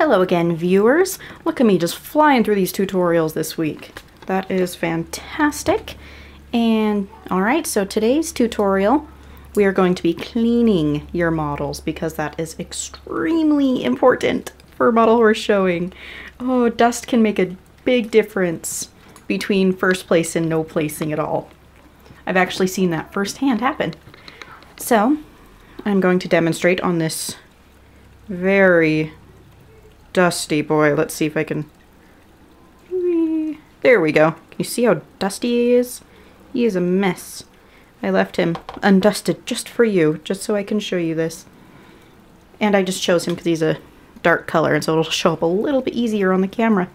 Hello again, viewers. Look at me just flying through these tutorials this week. That is fantastic. And alright, so today's tutorial, we are going to be cleaning your models because that is extremely important for model horse showing. Oh, dust can make a big difference between first place and no placing at all. I've actually seen that firsthand happen. So, I'm going to demonstrate on this very dusty boy. Let's see if I can... There we go. Can you see how dusty he is? He is a mess. I left him undusted just for you, just so I can show you this. And I just chose him because he's a dark color, and so it'll show up a little bit easier on the camera.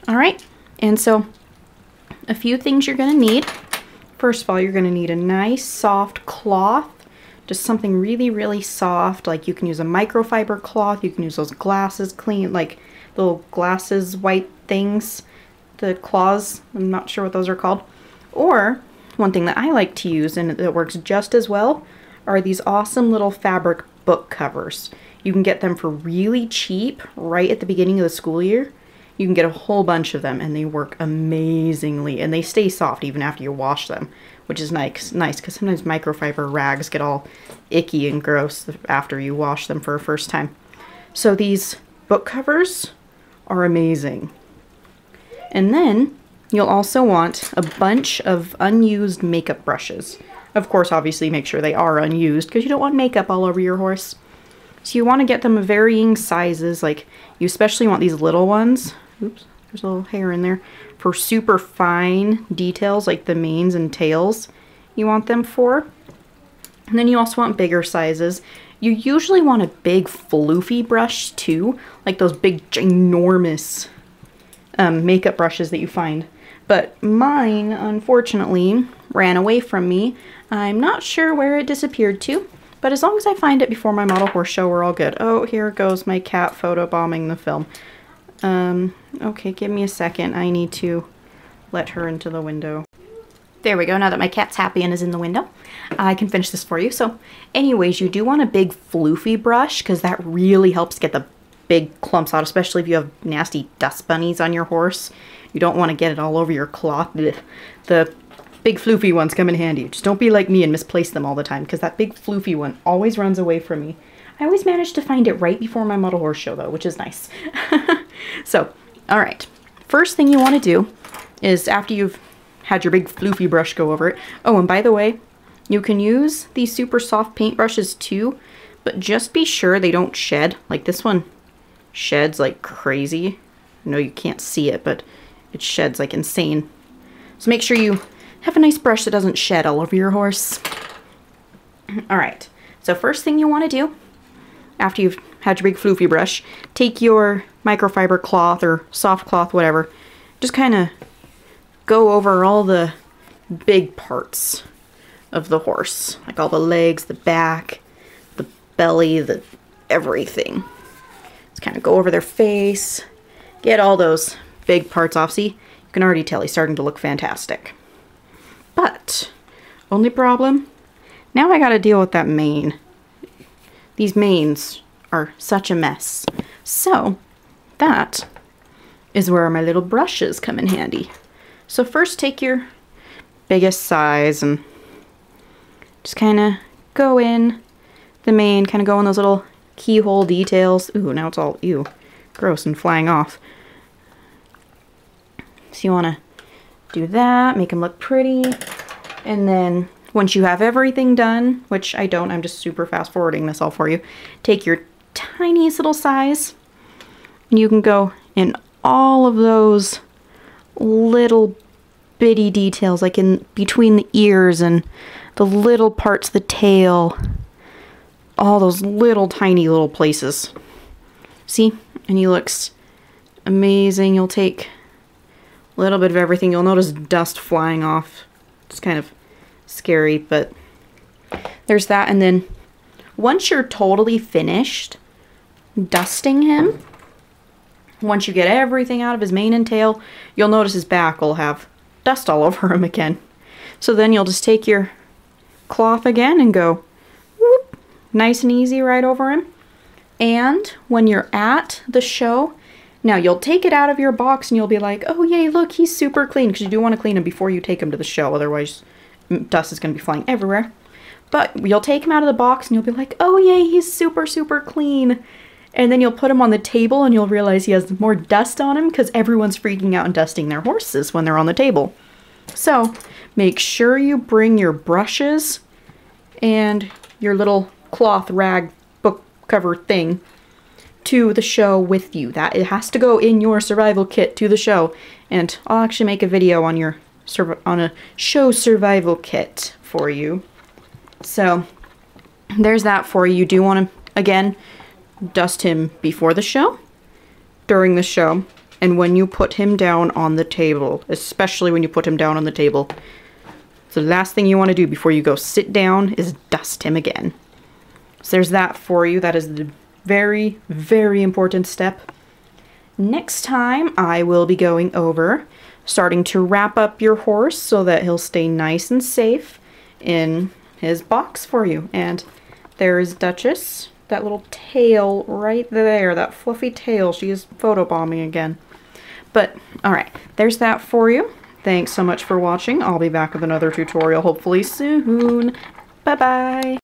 Alright, and so a few things you're going to need. First of all, you're going to need a nice soft cloth. Just something really, really soft. Like you can use a microfiber cloth. You can use those glasses clean, like little glasses white things. The claws, I'm not sure what those are called. Or one thing that I like to use and that works just as well are these awesome little fabric book covers. You can get them for really cheap right at the beginning of the school year. You can get a whole bunch of them and they work amazingly, and they stay soft even after you wash them, which is nice because sometimes microfiber rags get all icky and gross after you wash them for a first time. So these book covers are amazing. And then you'll also want a bunch of unused makeup brushes. Of course, obviously make sure they are unused because you don't want makeup all over your horse. So you want to get them of varying sizes, like you especially want these little ones. Oops, there's a little hair in there. For super fine details like the manes and tails, you want them for. And then you also want bigger sizes. You usually want a big floofy brush too, like those big ginormous makeup brushes that you find. But mine, unfortunately, ran away from me. I'm not sure where it disappeared to, but as long as I find it before my model horse show, we're all good. Oh, here goes my cat photobombing the film. Okay, give me a second. I need to let her into the window. There we go. Now that my cat's happy and is in the window, I can finish this for you. So anyways, you do want a big floofy brush because that really helps get the big clumps out, especially if you have nasty dust bunnies on your horse. You don't want to get it all over your cloth. The big floofy ones come in handy. Just don't be like me and misplace them all the time because that big floofy one always runs away from me. I always manage to find it right before my model horse show though, which is nice. So, alright. First thing you want to do is after you've had your big floofy brush go over it. Oh, and by the way, you can use these super soft paint brushes too, but just be sure they don't shed. Like this one sheds like crazy. I know you can't see it, but it sheds like insane. So make sure you have a nice brush that doesn't shed all over your horse. Alright, so first thing you want to do, after you've had your big floofy brush, take your microfiber cloth or soft cloth, whatever, just kind of go over all the big parts of the horse, like all the legs, the back, the belly, the everything. Just kind of go over their face, get all those big parts off. See, you can already tell he's starting to look fantastic. But only problem, now I got to deal with that mane. These manes are such a mess. So that is where my little brushes come in handy. So first take your biggest size and just kind of go in the mane, kind of go in those little keyhole details. Ooh, now it's all, ew, gross and flying off. So you want to do that, make them look pretty. And then once you have everything done, which I don't, I'm just super fast forwarding this all for you, take your tiniest little size and you can go in all of those little bitty details, like in between the ears and the little parts of the tail, all those little tiny little places. See? And he looks amazing. You'll take a little bit of everything. You'll notice dust flying off. It's kind of scary, but there's that. And then once you're totally finished dusting him, once you get everything out of his mane and tail, you'll notice his back will have dust all over him again. So then you'll just take your cloth again and go whoop, nice and easy right over him. And when you're at the show, now you'll take it out of your box and you'll be like, oh yay, look, he's super clean, because you do want to clean him before you take him to the show, otherwise dust is going to be flying everywhere. But you'll take him out of the box and you'll be like, oh yay, he's super, super clean. And then you'll put him on the table and you'll realize he has more dust on him because everyone's freaking out and dusting their horses when they're on the table. So make sure you bring your brushes and your little cloth rag book cover thing to the show with you. That it has to go in your survival kit to the show. And I'll actually make a video on a show survival kit for you. So there's that for you. You do want to, again, dust him before the show, during the show, and when you put him down on the table, especially when you put him down on the table. So the last thing you want to do before you go sit down is dust him again. So there's that for you. That is the very, very important step. Next time I will be going over starting to wrap up your horse so that he'll stay nice and safe in his box for you. And there is Duchess. That little tail right there, that fluffy tail. She is photobombing again. But, alright, there's that for you. Thanks so much for watching. I'll be back with another tutorial hopefully soon. Bye-bye.